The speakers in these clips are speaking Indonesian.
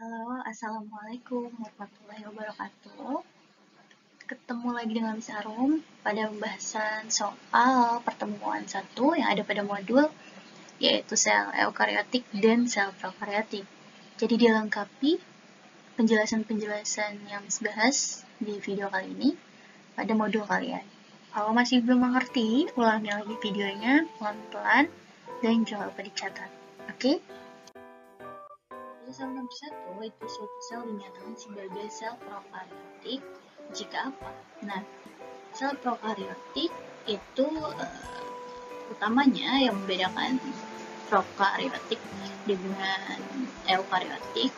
Halo, Assalamualaikum warahmatullahi wabarakatuh. Ketemu lagi dengan Miss Arum pada pembahasan soal pertemuan 1 yang ada pada modul, yaitu sel eukariotik dan sel prokariotik. Jadi dilengkapi penjelasan-penjelasan yang Miss bahas di video kali ini pada modul kalian. Kalau masih belum mengerti, ulangi lagi videonya pelan-pelan dan jangan lupa dicatat. Oke? Sel nomor 1 itu suatu sel dinyatakan sebagai sel prokariotik jika apa? Nah, sel prokariotik itu utamanya yang membedakan prokariotik dengan eukariotik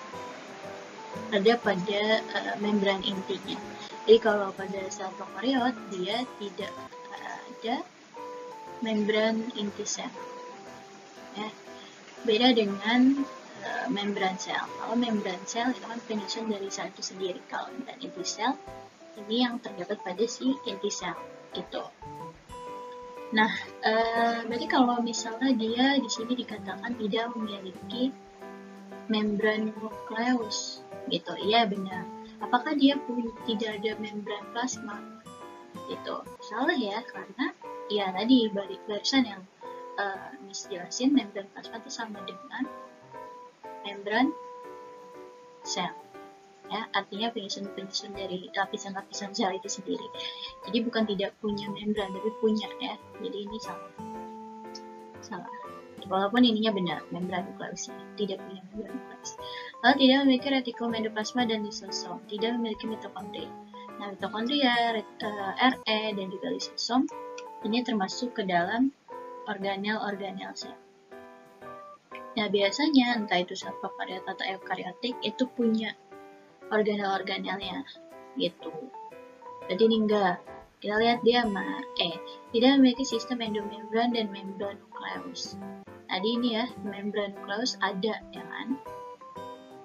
ada pada membran intinya. Jadi kalau pada sel prokariot dia tidak ada membran inti sel. Ya. Beda dengan membran sel. Kalau membran sel itu kan penyusun dari sel itu sendiri. Kalau membran inti sel ini yang terdapat pada si inti sel gitu. Nah, berarti kalau misalnya dia di sini dikatakan tidak memiliki membran nukleus gitu, iya benar. Apakah dia tidak ada membran plasma? Gitu, salah ya, karena ya tadi barisan yang Miss jelasin, membran plasma itu sama dengan membran sel. Ya, artinya penyusun dari lapisan-lapisan sel itu sendiri. Jadi bukan tidak punya membran, tapi punya ya. Jadi ini salah. Walaupun ininya benar, membran nukleus tidak punya membran nukleus. Lalu tidak memiliki retikulum endoplasma dan lisosom, tidak memiliki mitokondria. Nah, mitokondria, RE dan juga lisosom ini termasuk ke dalam organel-organel sel. Nah, biasanya entah itu sel prokariot atau eukariotik itu punya organel-organelnya gitu. Jadi ini enggak. Kita lihat dia tidak memiliki sistem endomembran dan membran nukleus. Tadi ini ya, membran nukleus ada ya kan?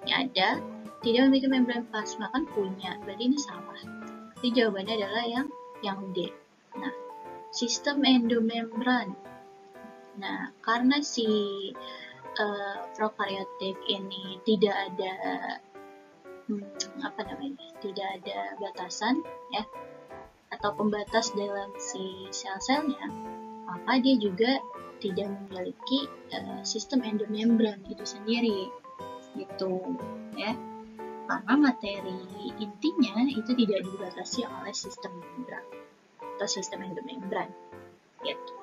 Ini ada. Tidak memiliki membran plasma kan punya. Berarti ini salah. Jadi jawabannya adalah yang D. Nah, sistem endomembran. Nah, karena si prokariotik ini tidak ada tidak ada batasan ya atau pembatas dalam si sel-selnya, maka dia juga tidak memiliki sistem endomembran itu sendiri gitu ya, karena materi intinya itu tidak dibatasi oleh sistem membran atau sistem endomembran gitu.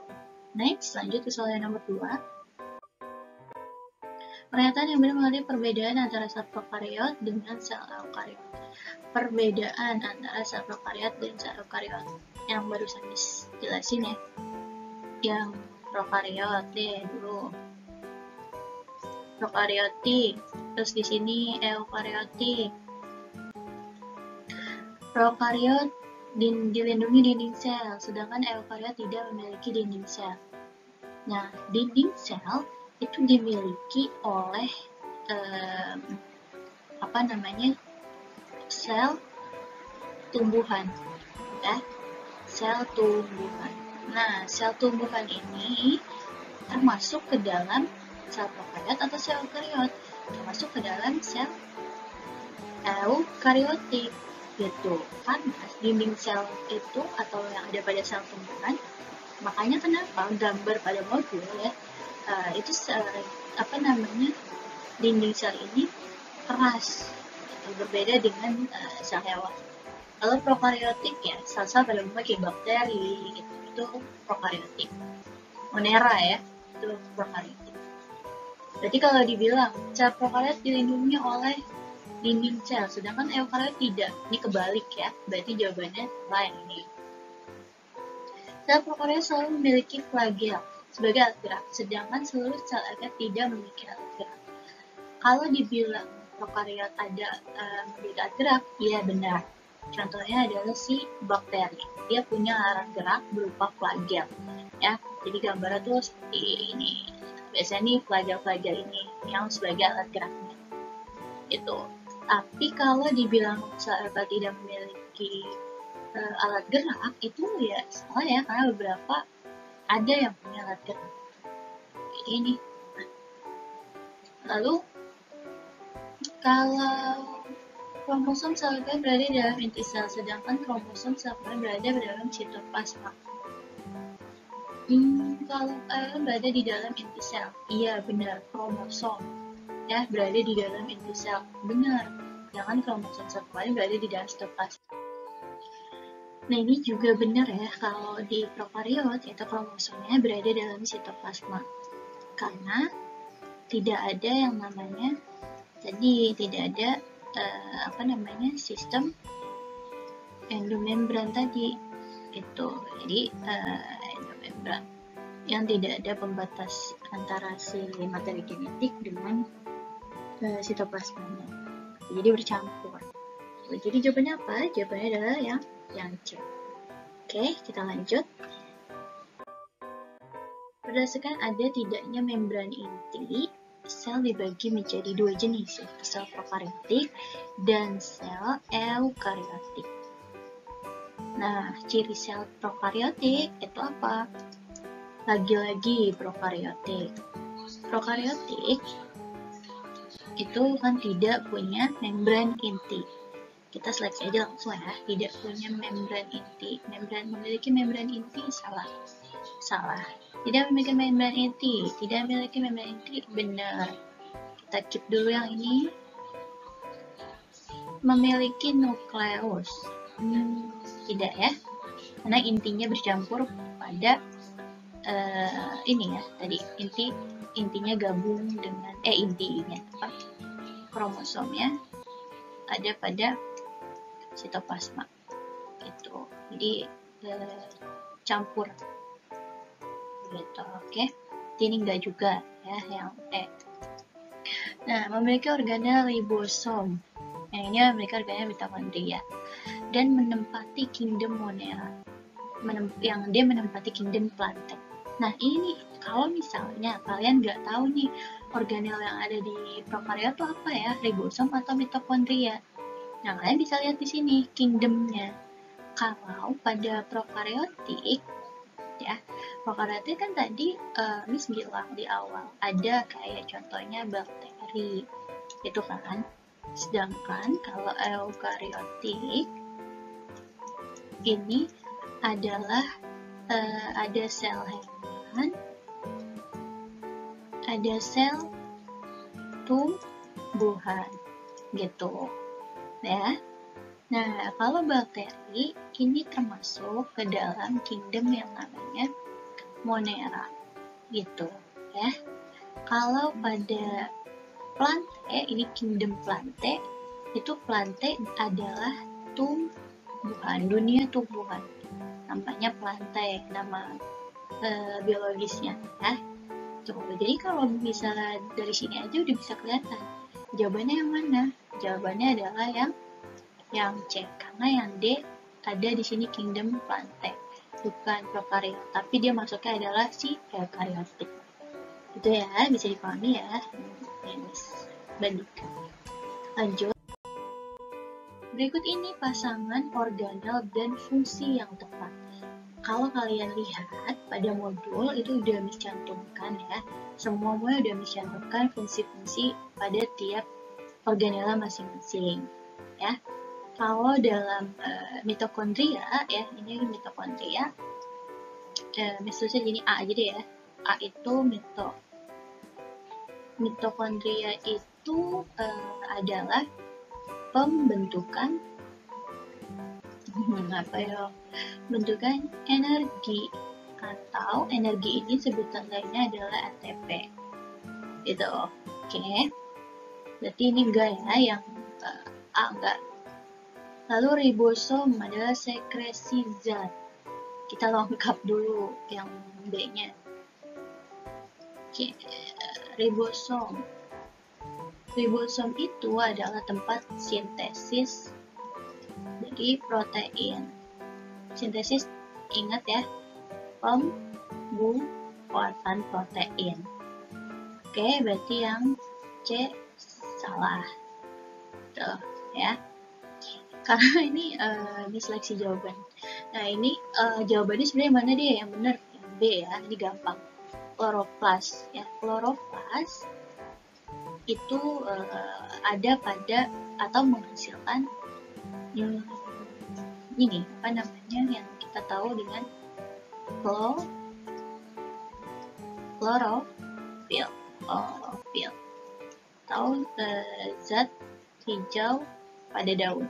Next, lanjut ke soal yang nomor 2. Pernyataan yang benar mengenai perbedaan antara sel prokariot dengan sel eukariot. Perbedaan antara sel prokariot dan sel eukariot yang barusan dijelasin ya. Yang prokariot deh dulu. Prokariotik. Terus di sini eukariotik. Prokariot dilindungi dinding sel, sedangkan eukariot tidak memiliki dinding sel. Nah, dinding sel itu dimiliki oleh sel tumbuhan ya, sel tumbuhan. Nah, sel tumbuhan ini termasuk ke dalam sel prokariot atau sel eukariot, termasuk ke dalam sel eukariotik gitu. Karena dinding sel itu atau yang ada pada sel tumbuhan, makanya kenapa gambar pada modul ya itu dinding sel ini keras, berbeda dengan sel hewan. Kalau prokariotik ya, sel-sel pada umumnya kayak bakteri gitu, itu prokariotik. Monera ya, itu prokariotik. Berarti kalau dibilang sel prokariot dilindungi oleh dinding sel, sedangkan eukariot tidak, ini kebalik ya, berarti jawabannya lain ini. Sel prokariot selalu memiliki flagel sebagai alat gerak, sedangkan seluruh sel eukaryotik tidak memiliki alat gerak. Kalau dibilang prokariot ada memiliki alat gerak, iya benar. Contohnya adalah si bakteri, dia punya alat gerak berupa flagel, ya. Jadi gambarnya tuh seperti ini. Biasanya nih flagel-flagel ini yang sebagai alat geraknya, itu. Tapi kalau dibilang sel eukaryotik tidak memiliki alat gerak, itu ya salah ya, karena beberapa ada yang punya alat gerak ini. Lalu Kalau kromosom sel eukaryot berada di dalam inti sel, sedangkan kromosom sel eukaryot berada di dalam sitoplasma. Kalau eukaryot berada di dalam inti sel, iya benar, kromosom ya berada di dalam inti sel, benar. Jangan kromosom sel eukaryot berada di dalam sitoplasma. Nah ini juga benar ya, kalau di prokariot itu kromosomnya berada dalam sitoplasma, karena tidak ada yang namanya tadi, tidak ada sistem endomembran tadi itu. Jadi endomembran yang tidak ada pembatas antara si materi genetik dengan sitoplasmanya, jadi bercampur. Jadi jawabannya apa? Jawabannya adalah yang C. Oke, kita lanjut. Berdasarkan ada tidaknya membran inti, sel dibagi menjadi dua jenis, yaitu sel prokaryotik dan sel eukaryotik. Nah, ciri sel prokaryotik itu apa? Lagi-lagi prokaryotik. Prokaryotik itu kan tidak punya membran inti. Kita seleksi aja langsung ya, tidak punya membran inti. Memiliki membran inti, salah. Tidak memiliki membran inti, benar. Kita keep dulu yang ini. Memiliki nukleus, tidak ya, karena intinya bercampur pada ini ya, tadi intinya gabung dengan kromosomnya ada pada sitoplasma gitu, jadi campur gitu. Oke, ini enggak juga ya yang E. Nah, memiliki organel ribosom, yang ini memiliki organel mitokondria dan menempati kingdom monera, yang dia menempati kingdom plantae. Nah ini kalau misalnya kalian nggak tahu nih organel yang ada di prokariot itu apa ya, ribosom atau mitokondria. Nah kalian bisa lihat di sini kingdomnya. Kalau pada prokaryotik ya, prokaryotik kan tadi Miss bilang di awal ada kayak contohnya bakteri itu kan. Sedangkan kalau eukaryotik ini adalah ada sel hewan, ada sel tumbuhan gitu ya. Nah, kalau bakteri ini termasuk ke dalam kingdom yang namanya monera gitu ya. Kalau pada plantae, ini kingdom plantae, itu plantae adalah tumbuhan, dunia tumbuhan, namanya plantae, nama biologisnya ya. Jadi kalau misalnya dari sini aja udah bisa kelihatan jawabannya yang mana. Jawabannya adalah yang C, karena yang D ada di sini kingdom plantae, bukan prokariot, tapi dia masuknya adalah si eukaryotik. Itu ya, bisa dipahami ya. Bandingkan. Lanjut. Berikut ini pasangan organel dan fungsi yang tepat. Kalau kalian lihat pada modul itu udah mencantumkan ya, semuanya udah mencantumkan fungsi-fungsi pada tiap organela masing-masing ya. Kalau dalam mitokondria ya, ini mitokondria, misalnya gini A aja deh ya. A itu mitokondria itu adalah pembentukan bentukan energi, atau energi ini sebutan lainnya adalah ATP gitu. Oke. Berarti ini enggak ya, yang A enggak. Lalu ribosom adalah sekresi zat. Kita lengkap dulu yang B-nya. Oke, ribosom. Ribosom itu adalah tempat sintesis dari protein. Sintesis, ingat ya, pembuatan protein. Oke, berarti yang C salah. Tuh, ya. Karena ini seleksi jawaban. Nah ini jawabannya sebenarnya mana dia yang benar? Yang B ya, ini gampang. Kloroplas ya, kloroplas itu ada pada atau menghasilkan ini apa namanya yang kita tahu dengan klorofil atau zat hijau pada daun.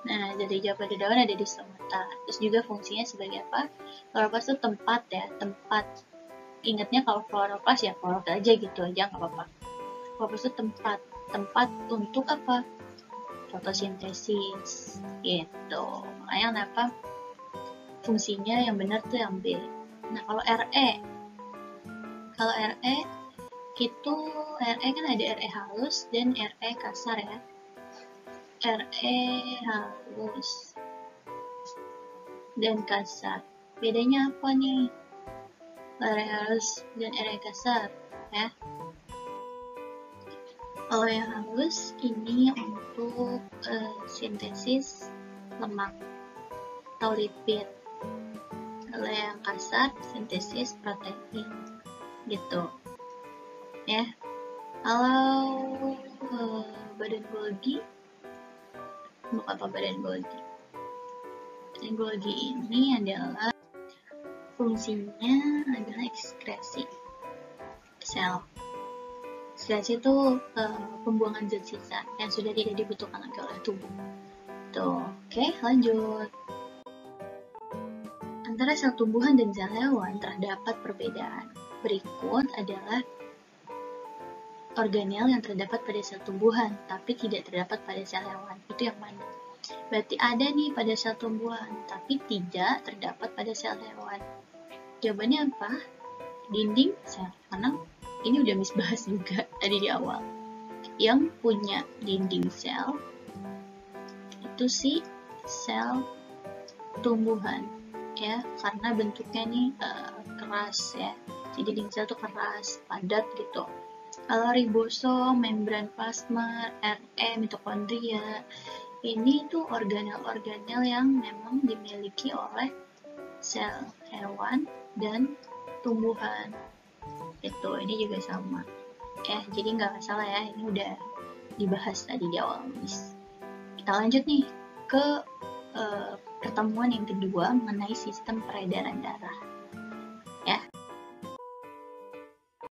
Nah, zat hijau pada daun ada di stomata. Terus juga fungsinya sebagai apa? Kloroplas itu tempat ya, tempat. Ingatnya kalau kloroplas ya klorofil aja gitu aja nggak apa-apa. Kloroplas itu tempat untuk apa? Fotosintesis gitu. Makanya kenapa fungsinya yang benar tuh yang B. Nah, kalau RE itu RE kan ada RE halus dan RE kasar ya. RE halus dan kasar. Bedanya apa nih? RE halus dan RE kasar ya. Kalau yang halus ini untuk sintesis lemak atau lipid. Kalau yang kasar sintesis protein gitu. Ya. Kalau badan Golgi untuk apa badan Golgi? Badan Golgi ini adalah fungsinya adalah ekskresi sel. Ekskresi itu pembuangan zat sisa yang sudah tidak dibutuhkan lagi oleh tubuh. Tuh, oke, lanjut. Antara sel tumbuhan dan sel hewan terdapat perbedaan. Berikut adalah organel yang terdapat pada sel tumbuhan, tapi tidak terdapat pada sel hewan. Itu yang mana? Berarti ada nih pada sel tumbuhan, tapi tidak terdapat pada sel hewan. Jawabannya apa? Dinding sel. Karena ini udah bahas juga tadi di awal. Yang punya dinding sel itu si sel tumbuhan, ya, karena bentuknya nih keras ya. Jadi dinding sel tuh keras, padat gitu. Kalau ribosom, membran plasma, RE, mitokondria, ini tuh organel-organel yang memang dimiliki oleh sel hewan dan tumbuhan. Itu, ini juga sama. Ya, jadi nggak salah ya, ini udah dibahas tadi di awal, Miss. Kita lanjut nih ke pertemuan yang kedua mengenai sistem peredaran darah.